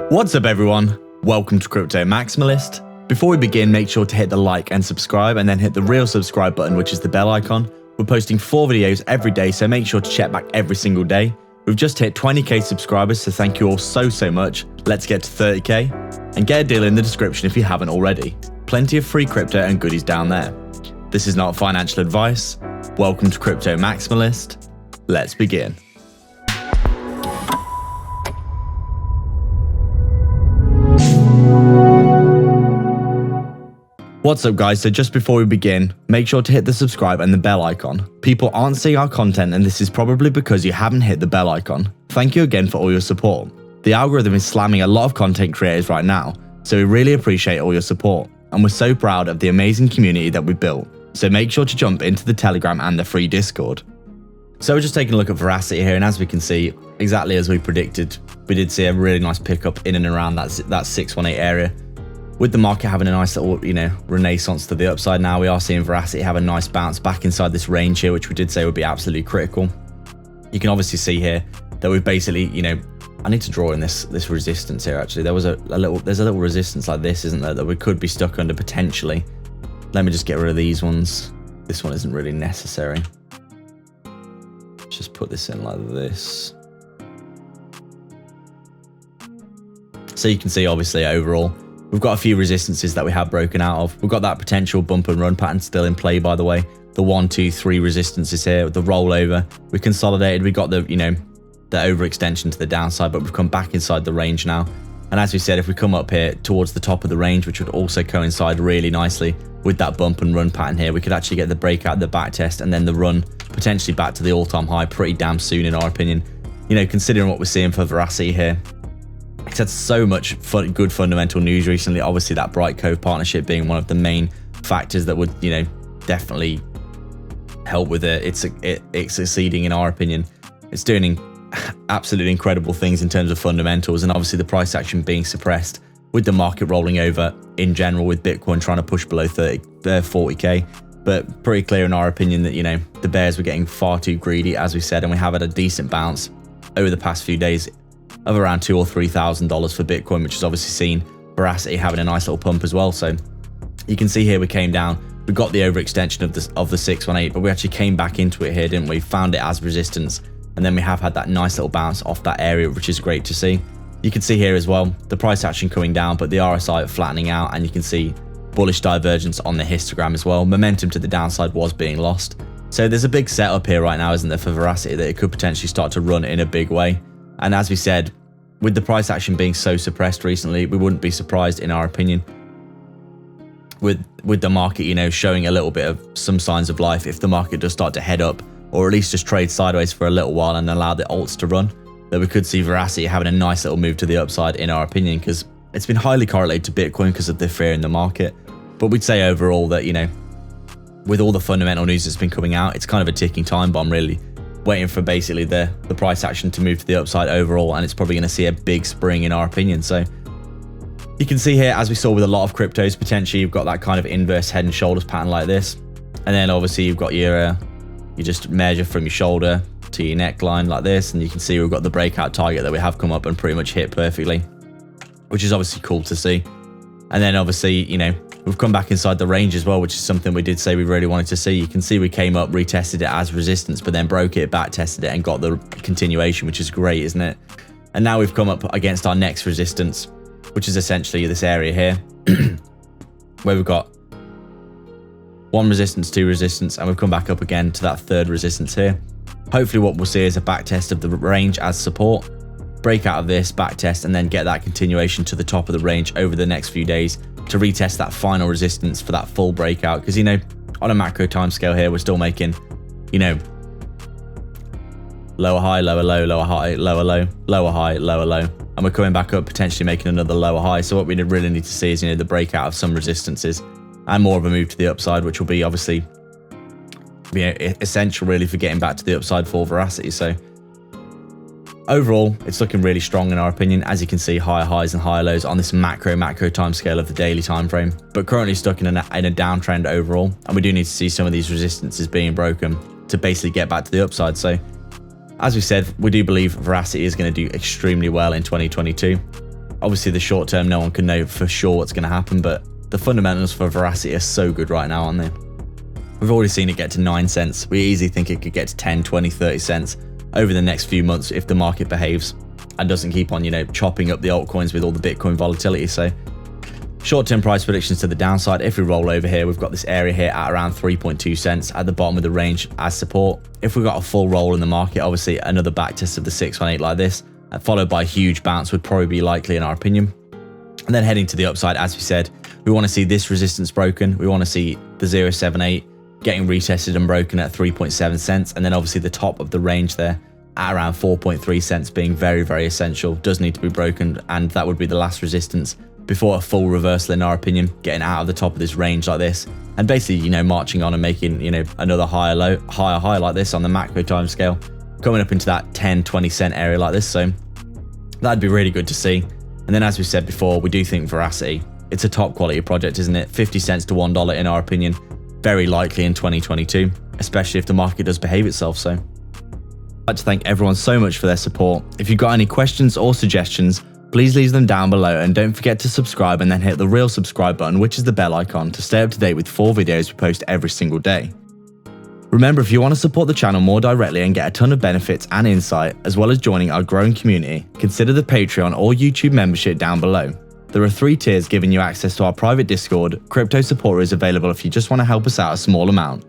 What's up everyone? Welcome to Crypto Maximalist. Before we begin, make sure to hit the like and subscribe and then hit the real subscribe button, which is the bell icon. We're posting 4 videos every day, so make sure to check back every single day. We've just hit 20k subscribers, so thank you all so much. Let's get to 30k and get a deal in the description if you haven't already. Plenty of free crypto and goodies down there. This is not financial advice. Welcome to Crypto Maximalist. Let's begin. What's up guys, so just before we begin, make sure to hit the subscribe and the bell icon. People aren't seeing our content and this is probably because you haven't hit the bell icon. Thank you again for all your support. The algorithm is slamming a lot of content creators right now, so we really appreciate all your support. And we're so proud of the amazing community that we built, so make sure to jump into the Telegram and the free Discord. So we're just taking a look at Verasity here, and as we can see, exactly as we predicted, we did see a really nice pickup in and around that 618 area. With the market having a nice little, renaissance to the upside now, we are seeing Verasity have a nice bounce back inside this range here, which we did say would be absolutely critical. You can obviously see here that we've basically, I need to draw in this resistance here actually. There's a little resistance like this, isn't there, that we could be stuck under potentially. Let me just get rid of these ones. This one isn't really necessary. Let's just put this in like this. So you can see obviously overall, we've got a few resistances that we have broken out of. We've got that potential bump and run pattern still in play, by the way. The 1, 2, 3 resistances here, the rollover. We consolidated, we got the, the overextension to the downside, but we've come back inside the range now. And as we said, if we come up here towards the top of the range, which would also coincide really nicely with that bump and run pattern here, we could actually get the breakout, the back test, and then the run potentially back to the all-time high pretty damn soon in our opinion. Considering what we're seeing for Verasity here. It's had so much good fundamental news recently. Obviously, that Bright Cove partnership being one of the main factors that would, definitely help with it. It's succeeding in our opinion. It's doing absolutely incredible things in terms of fundamentals, and obviously the price action being suppressed with the market rolling over in general, with Bitcoin trying to push below 40k. But pretty clear in our opinion that the bears were getting far too greedy, as we said, and we have had a decent bounce over the past few days of around $2,000 or $3,000 for Bitcoin, which has obviously seen Verasity having a nice little pump as well. So you can see here we came down, we got the overextension of the 618, but we actually came back into it here, didn't we? Found it as resistance, and then we have had that nice little bounce off that area, which is great to see. You can see here as well the price action coming down, but the RSI flattening out, and you can see bullish divergence on the histogram as well. Momentum to the downside was being lost. So there's a big setup here right now, isn't there, for Verasity, that it could potentially start to run in a big way. And as we said, with the price action being so suppressed recently, we wouldn't be surprised, in our opinion, with the market, showing a little bit of some signs of life, if the market does start to head up, or at least just trade sideways for a little while and allow the alts to run, that we could see Verasity having a nice little move to the upside, in our opinion, because it's been highly correlated to Bitcoin because of the fear in the market. But we'd say overall that, with all the fundamental news that's been coming out, it's kind of a ticking time bomb, really, waiting for basically the price action to move to the upside overall, and it's probably going to see a big spring in our opinion. So you can see here, as we saw with a lot of cryptos, potentially you've got that kind of inverse head and shoulders pattern like this, and then obviously you've got your you just measure from your shoulder to your neckline like this, and you can see we've got the breakout target that we have come up and pretty much hit perfectly, which is obviously cool to see. And then obviously we've come back inside the range as well, which is something we did say we really wanted to see. You can see we came up, retested it as resistance, but then broke it, back tested it, and got the continuation, which is great, isn't it? And now we've come up against our next resistance, which is essentially this area here, where we've got 1 resistance, 2 resistance, and we've come back up again to that 3rd resistance here. Hopefully what we'll see is a back test of the range as support, break out of this, back test, and then get that continuation to the top of the range over the next few days to retest that final resistance for that full breakout. Because on a macro time scale here, we're still making lower high, lower low, lower high, lower low, lower high, lower low, and we're coming back up, potentially making another lower high. So what we really need to see is the breakout of some resistances and more of a move to the upside, which will be obviously essential really for getting back to the upside for Verasity. So overall, it's looking really strong in our opinion. As you can see, higher highs and higher lows on this macro time scale of the daily time frame, but currently stuck in a downtrend overall, and we do need to see some of these resistances being broken to basically get back to the upside. So as we said, we do believe Verasity is going to do extremely well in 2022. Obviously the short term, no one can know for sure what's going to happen, but the fundamentals for Verasity are so good right now, aren't they? We've already seen it get to 9 cents. We easily think it could get to 10, 20, 30 cents over the next few months if the market behaves and doesn't keep on, chopping up the altcoins with all the Bitcoin volatility. So short-term price predictions to the downside. If we roll over here, we've got this area here at around 3.2 cents at the bottom of the range as support. If we got a full roll in the market, obviously another backtest of the 618 like this, followed by a huge bounce would probably be likely in our opinion. And then heading to the upside, as we said, we want to see this resistance broken. We want to see the 078 getting retested and broken at 3.7 cents. And then obviously the top of the range there at around 4.3 cents being very, very essential, does need to be broken. And that would be the last resistance before a full reversal in our opinion, getting out of the top of this range like this. And basically, marching on and making, another higher low, higher high like this on the macro time scale, coming up into that 10, 20 cent area like this. So that'd be really good to see. And then as we said before, we do think Verasity, it's a top quality project, isn't it? 50 cents to $1 in our opinion, very likely in 2022, especially if the market does behave itself. So I'd like to thank everyone so much for their support. If you've got any questions or suggestions, please leave them down below, and don't forget to subscribe and then hit the real subscribe button, which is the bell icon, to stay up to date with 4 videos we post every single day. Remember, if you want to support the channel more directly and get a ton of benefits and insight, as well as joining our growing community, consider the Patreon or YouTube membership down below. There are 3 tiers giving you access to our private Discord. Crypto Supporter is available if you just want to help us out a small amount.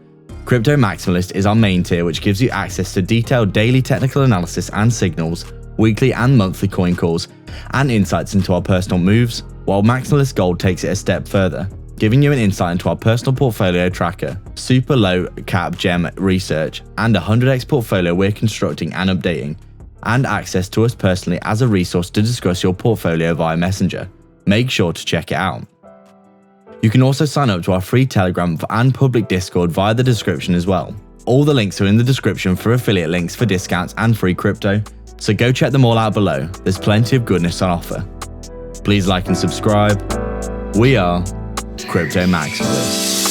Crypto Maximalist is our main tier, which gives you access to detailed daily technical analysis and signals, weekly and monthly coin calls, and insights into our personal moves, while Maximalist Gold takes it a step further, giving you an insight into our personal portfolio tracker, super low cap gem research, and a 100x portfolio we're constructing and updating, and access to us personally as a resource to discuss your portfolio via Messenger. Make sure to check it out. You can also sign up to our free Telegram and public Discord via the description as well. All the links are in the description for affiliate links for discounts and free crypto, so go check them all out below. There's plenty of goodness on offer. Please like and subscribe. We are Crypto Maximalists.